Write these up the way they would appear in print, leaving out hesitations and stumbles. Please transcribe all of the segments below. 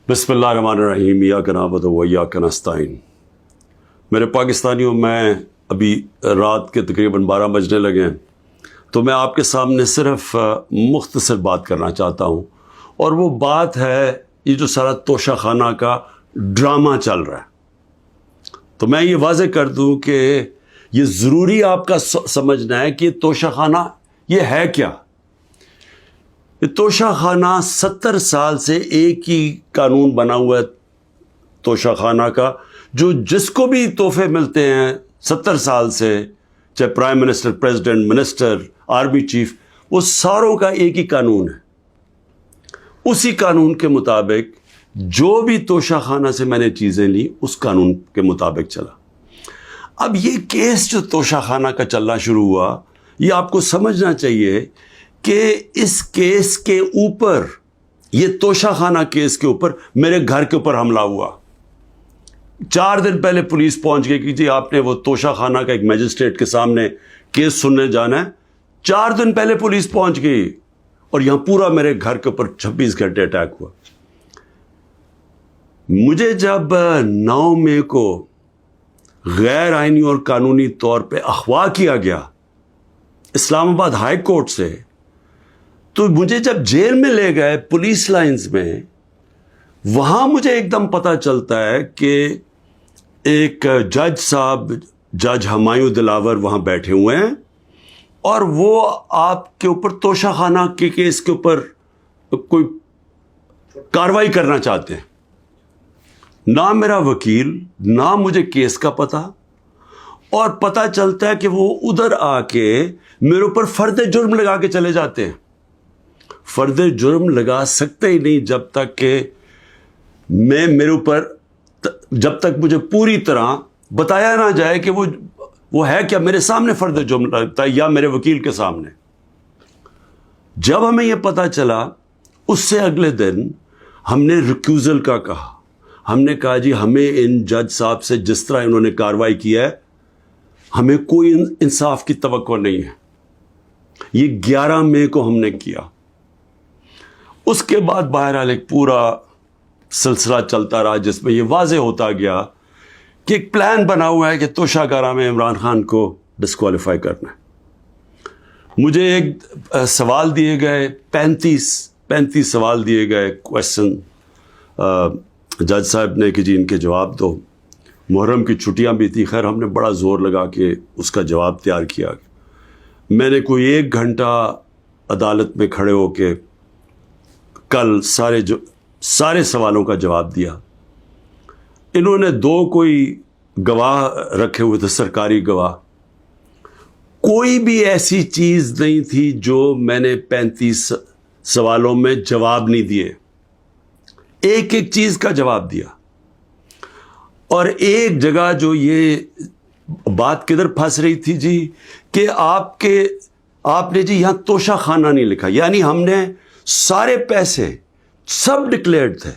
بسم اللہ الرحمن الرحیم ایاک نعبد و ایاک نستعین۔ میرے پاکستانیوں، میں ابھی رات کے تقریباً 12 بجنے لگے ہیں، تو میں آپ کے سامنے صرف مختصر بات کرنا چاہتا ہوں، اور وہ بات ہے یہ جو سارا توشہ خانہ کا ڈرامہ چل رہا ہے۔ تو میں یہ واضح کر دوں کہ یہ ضروری آپ کا سمجھنا ہے کہ توشہ خانہ یہ ہے کیا۔ یہ توشہ خانہ 70 سال سے ایک ہی قانون بنا ہوا ہے توشہ خانہ کا، جو جس کو بھی تحفے ملتے ہیں 70 سال سے، چاہے prime minister, president, minister, army chief, وہ ساروں کا ایک ہی قانون ہے۔ اسی قانون کے مطابق جو بھی توشہ خانہ سے میں نے چیزیں لی، اس قانون کے مطابق چلا۔ اب یہ کیس جو توشہ خانہ کا چلنا شروع ہوا، یہ آپ کو سمجھنا چاہیے کہ اس کیس کے اوپر، یہ توشہ خانہ کیس کے اوپر میرے گھر کے اوپر حملہ ہوا۔ 4 دن پہلے پولیس پہنچ گئی کہ جی آپ نے وہ توشہ خانہ کا ایک میجسٹریٹ کے سامنے کیس سننے جانا ہے۔ 4 دن پہلے پولیس پہنچ گئی، اور یہاں پورا میرے گھر کے اوپر 26 گھنٹے اٹیک ہوا۔ مجھے جب 9 مئی کو غیر آئینی اور قانونی طور پہ اغوا کیا گیا اسلام آباد ہائی کورٹ سے، تو مجھے جب جیل میں لے گئے پولیس لائنز میں، وہاں مجھے ایک دم پتہ چلتا ہے کہ ایک جج صاحب، جج ہمایوں دلاور وہاں بیٹھے ہوئے ہیں، اور وہ آپ کے اوپر توشہ خانہ کے کیس کے اوپر کوئی کاروائی کرنا چاہتے ہیں۔ نہ میرا وکیل، نہ مجھے کیس کا پتہ، اور پتہ چلتا ہے کہ وہ ادھر آ کے میرے اوپر فرد جرم لگا کے چلے جاتے ہیں۔ فرد جرم لگا سکتے ہی نہیں جب تک کہ میرے اوپر، جب تک مجھے پوری طرح بتایا نہ جائے کہ وہ ہے کیا، میرے سامنے فرد جرم لگتا ہے یا میرے وکیل کے سامنے۔ جب ہمیں یہ پتہ چلا، اس سے اگلے دن ہم نے ریکیوزل کا کہا۔ ہم نے کہا جی ہمیں ان جج صاحب سے جس طرح انہوں نے کارروائی کی ہے، ہمیں کوئی انصاف کی توقع نہیں ہے۔ یہ 11 مئی کو ہم نے کیا۔ اس کے بعد بہرحال ایک پورا سلسلہ چلتا رہا، جس میں یہ واضح ہوتا گیا کہ ایک پلان بنا ہوا ہے کہ توشہ خانہ میں عمران خان کو ڈسکوالیفائی کرنا ہے۔ مجھے ایک سوال دیے گئے، 35 سوال دیے گئے، کویشچن جج صاحب نے کہ جی ان کے جواب دو۔ محرم کی چھٹیاں بھی تھی، خیر ہم نے بڑا زور لگا کے اس کا جواب تیار کیا۔ میں نے کوئی 1 گھنٹہ عدالت میں کھڑے ہو کے کل سارے سوالوں کا جواب دیا۔ انہوں نے 2 کوئی گواہ رکھے ہوئے تھے، سرکاری گواہ۔ کوئی بھی ایسی چیز نہیں تھی جو میں نے 35 سوالوں میں جواب نہیں دیے، ایک ایک چیز کا جواب دیا۔ اور ایک جگہ جو یہ بات کدھر پھنس رہی تھی جی، کہ آپ نے جی یہاں توشہ خانہ نہیں لکھا، یعنی ہم نے سارے پیسے سب ڈکلیئرڈ تھے،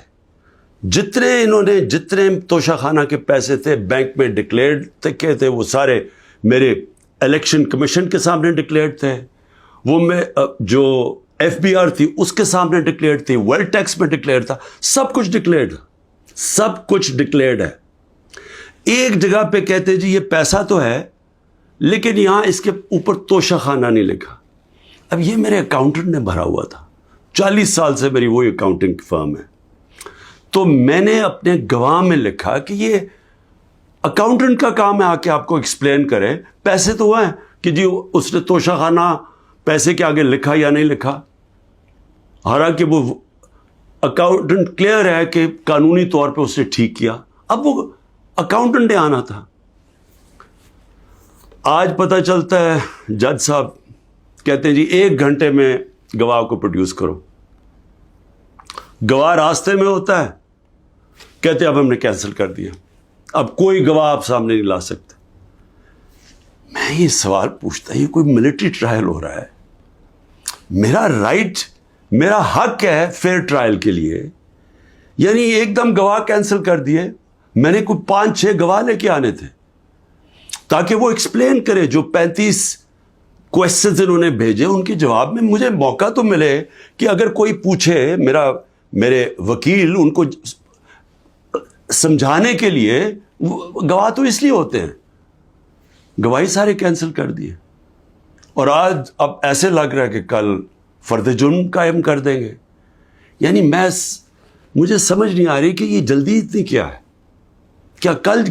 جتنے توشہ خانہ کے پیسے تھے بینک میں ڈکلیئرڈ تھے، وہ سارے میرے الیکشن کمیشن کے سامنے ڈکلیئرڈ تھے، وہ میں جو FBR تھی اس کے سامنے ڈکلیئرڈ تھی، ویلتھ ٹیکس میں ڈکلیئرڈ تھا، سب کچھ ڈکلیئرڈ ہے۔ ایک جگہ پہ کہتے جی یہ پیسہ تو ہے، لیکن یہاں اس کے اوپر توشہ خانہ نہیں لکھا۔ اب یہ میرے اکاؤنٹنٹ نے بھرا ہوا تھا، 40 سال سے میری وہی اکاؤنٹنگ فرم ہے۔ تو میں نے اپنے گواہ میں لکھا کہ یہ اکاؤنٹنٹ کا کام ہے آ کے آپ کو ایکسپلین کرے، پیسے تو ہیں کہ جی اس نے توشہ خانہ پیسے کے آگے لکھا یا نہیں لکھا۔ حالانکہ وہ اکاؤنٹنٹ کلیئر ہے کہ قانونی طور پہ اس نے ٹھیک کیا، اب وہ اکاؤنٹنٹ نے آنا تھا۔ آج پتہ چلتا ہے جج صاحب کہتے ہیں جی 1 گھنٹے میں گواہ کو پروڈیوس کرو۔ گواہ راستے میں ہوتا ہے، کہتے اب ہم نے کینسل کر دیا، اب کوئی گواہ آپ سامنے نہیں لا سکتے۔ میں یہ سوال پوچھتا، یہ کوئی ملٹری ٹرائل ہو رہا ہے، میرا رائٹ، میرا حق ہے فیئر ٹرائل کے لیے، یعنی ایک دم گواہ کینسل کر دیے۔ میں نے کوئی 5-6 گواہ لے کے آنے تھے تاکہ وہ ایکسپلین کرے، جو 35 کویشچنز انہوں نے بھیجے ان کے جواب میں مجھے موقع تو ملے کہ اگر کوئی پوچھے، میرا میرے وکیل ان کو سمجھانے کے لیے، گواہ تو اس لیے ہوتے ہیں، گواہی سارے کینسل کر دیے، اور آج اب ایسے لگ رہا ہے کہ کل فرد جرم قائم کر دیں گے. یعنی مجھے سمجھ نہیں آ رہی کہ یہ جلدی اتنی کیا ہے. کیا کل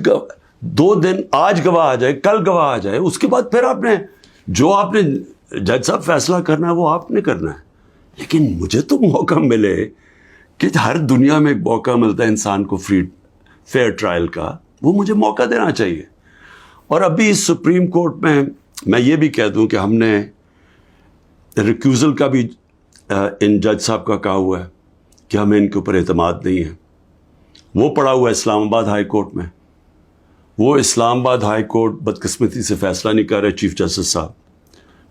2 دن، آج گواہ آ جائے، کل گواہ آ جائے، اس کے بعد پھر آپ نے جج صاحب فیصلہ کرنا ہے وہ آپ نے کرنا ہے. لیکن مجھے تو موقع ملے کہ ہر دنیا میں ایک موقع ملتا ہے انسان کو فیئر ٹرائل کا، وہ مجھے موقع دینا چاہیے. اور ابھی سپریم کورٹ میں یہ بھی کہہ دوں کہ ہم نے ریکیوزل کا بھی ان جج صاحب کا کہا ہوا ہے کہ ہمیں ان کے اوپر اعتماد نہیں ہے. وہ پڑا ہوا ہے اسلام آباد ہائی کورٹ میں. وہ اسلام آباد ہائی کورٹ بدقسمتی سے فیصلہ نہیں کر رہے چیف جسٹس صاحب.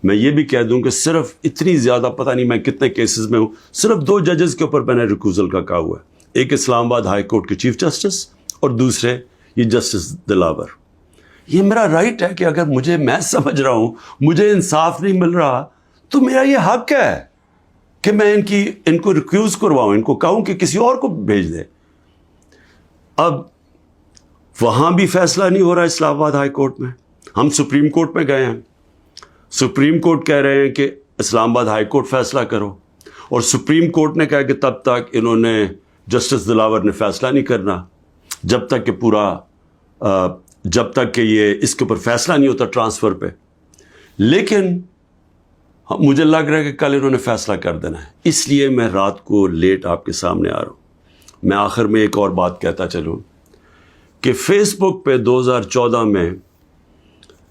میں یہ بھی کہہ دوں کہ صرف اتنی زیادہ، پتہ نہیں میں کتنے کیسز میں ہوں، صرف 2 ججز کے اوپر میں نے ریکیوزل کا کہا ہوا ہے. ایک اسلام آباد ہائی کورٹ کے چیف جسٹس اور دوسرے یہ جسٹس دلاور. یہ میرا رائٹ ہے کہ اگر میں سمجھ رہا ہوں مجھے انصاف نہیں مل رہا تو میرا یہ حق ہے کہ میں ان کو ریکیوز کرواؤں، ان کو کہوں کہ کسی اور کو بھیج دے. اب وہاں بھی فیصلہ نہیں ہو رہا اسلام آباد ہائی کورٹ میں. ہم سپریم کورٹ میں گئے ہیں، سپریم کورٹ کہہ رہے ہیں کہ اسلام آباد ہائی کورٹ فیصلہ کرو، اور سپریم کورٹ نے کہا کہ تب تک انہوں نے جسٹس دلاور نے فیصلہ نہیں کرنا جب تک کہ یہ اس کے اوپر فیصلہ نہیں ہوتا ٹرانسفر پہ. لیکن مجھے لگ رہا ہے کہ کل انہوں نے فیصلہ کر دینا ہے، اس لیے میں رات کو لیٹ آپ کے سامنے آ رہا ہوں. میں آخر میں ایک اور بات کہتا چلوں کہ فیس بک پہ 2014 میں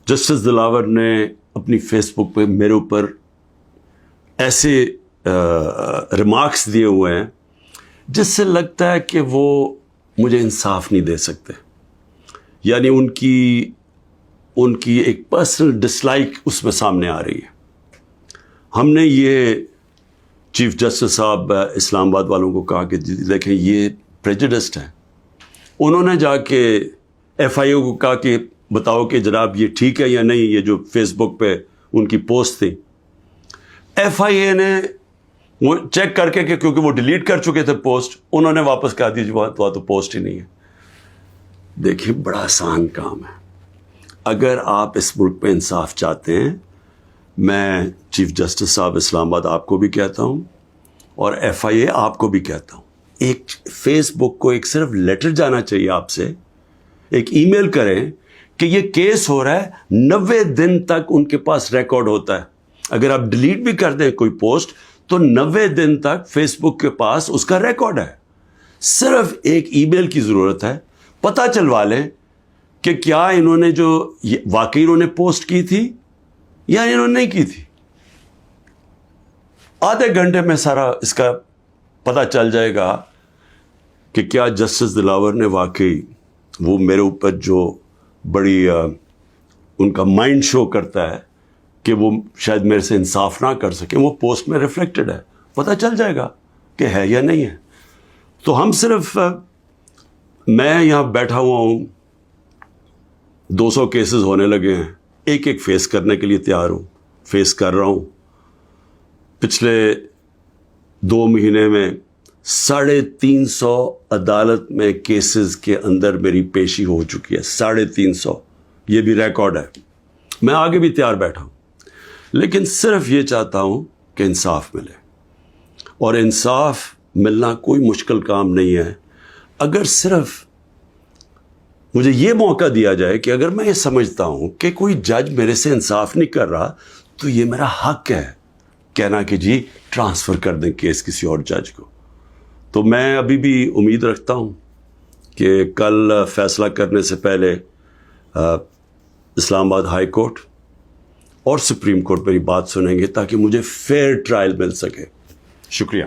جسٹس دلاور نے اپنی فیس بک پہ میرے اوپر ایسے ریمارکس دیے ہوئے ہیں جس سے لگتا ہے کہ وہ مجھے انصاف نہیں دے سکتے. یعنی ان کی ایک پرسنل ڈسلائک اس میں سامنے آ رہی ہے. ہم نے یہ چیف جسٹس صاحب اسلام آباد والوں کو کہا کہ دیکھیں یہ پریجوڈسڈ ہے. انہوں نے جا کے ایف آئی اے کو کہا کہ بتاؤ کہ جناب یہ ٹھیک ہے یا نہیں، یہ جو فیس بک پہ ان کی پوسٹ تھی. ایف آئی اے نے وہ چیک کر کے کہ کیونکہ وہ ڈیلیٹ کر چکے تھے پوسٹ، انہوں نے واپس کہا دی وہاں تو پوسٹ ہی نہیں ہے. دیکھیے بڑا آسان کام ہے. اگر آپ اس ملک پہ انصاف چاہتے ہیں، میں چیف جسٹس صاحب اسلام آباد آپ کو بھی کہتا ہوں اور ایف آئی اے آپ کو بھی کہتا ہوں، ایک فیس بک کو ایک صرف لیٹر جانا چاہیے آپ سے، ایک ای میل کریں کہ یہ کیس ہو رہا ہے. 90 دن تک ان کے پاس ریکارڈ ہوتا ہے. اگر آپ ڈیلیٹ بھی کر دیں کوئی پوسٹ تو 90 دن تک فیس بک کے پاس اس کا ریکارڈ ہے. صرف ایک ای میل کی ضرورت ہے. پتہ چلوا لیں کہ کیا انہوں نے جو واقعی انہوں نے پوسٹ کی تھی یا انہوں نے نہیں کی تھی. آدھے گھنٹے میں سارا اس کا پتہ چل جائے گا کہ کیا جسٹس دلاور نے واقعی وہ میرے اوپر جو بڑی ان کا مائنڈ شو کرتا ہے کہ وہ شاید میرے سے انصاف نہ کر سکیں، وہ پوسٹ میں ریفلیکٹڈ ہے. پتہ چل جائے گا کہ ہے یا نہیں ہے. تو ہم صرف میں یہاں بیٹھا ہوا ہوں، 200 کیسز ہونے لگے ہیں، ایک ایک فیس کرنے کے لیے تیار ہوں، فیس کر رہا ہوں. پچھلے 2 مہینے میں 350 عدالت میں کیسز کے اندر میری پیشی ہو چکی ہے. 350، یہ بھی ریکارڈ ہے. میں آگے بھی تیار بیٹھا ہوں، لیکن صرف یہ چاہتا ہوں کہ انصاف ملے. اور انصاف ملنا کوئی مشکل کام نہیں ہے. اگر صرف مجھے یہ موقع دیا جائے کہ اگر میں یہ سمجھتا ہوں کہ کوئی جج میرے سے انصاف نہیں کر رہا تو یہ میرا حق ہے کہنا کہ جی ٹرانسفر کر دیں کیس کسی اور جج کو. تو میں ابھی بھی امید رکھتا ہوں کہ کل فیصلہ کرنے سے پہلے اسلام آباد ہائی کورٹ اور سپریم کورٹ میری بات سنیں گے تاکہ مجھے فیئر ٹرائل مل سکے. شکریہ.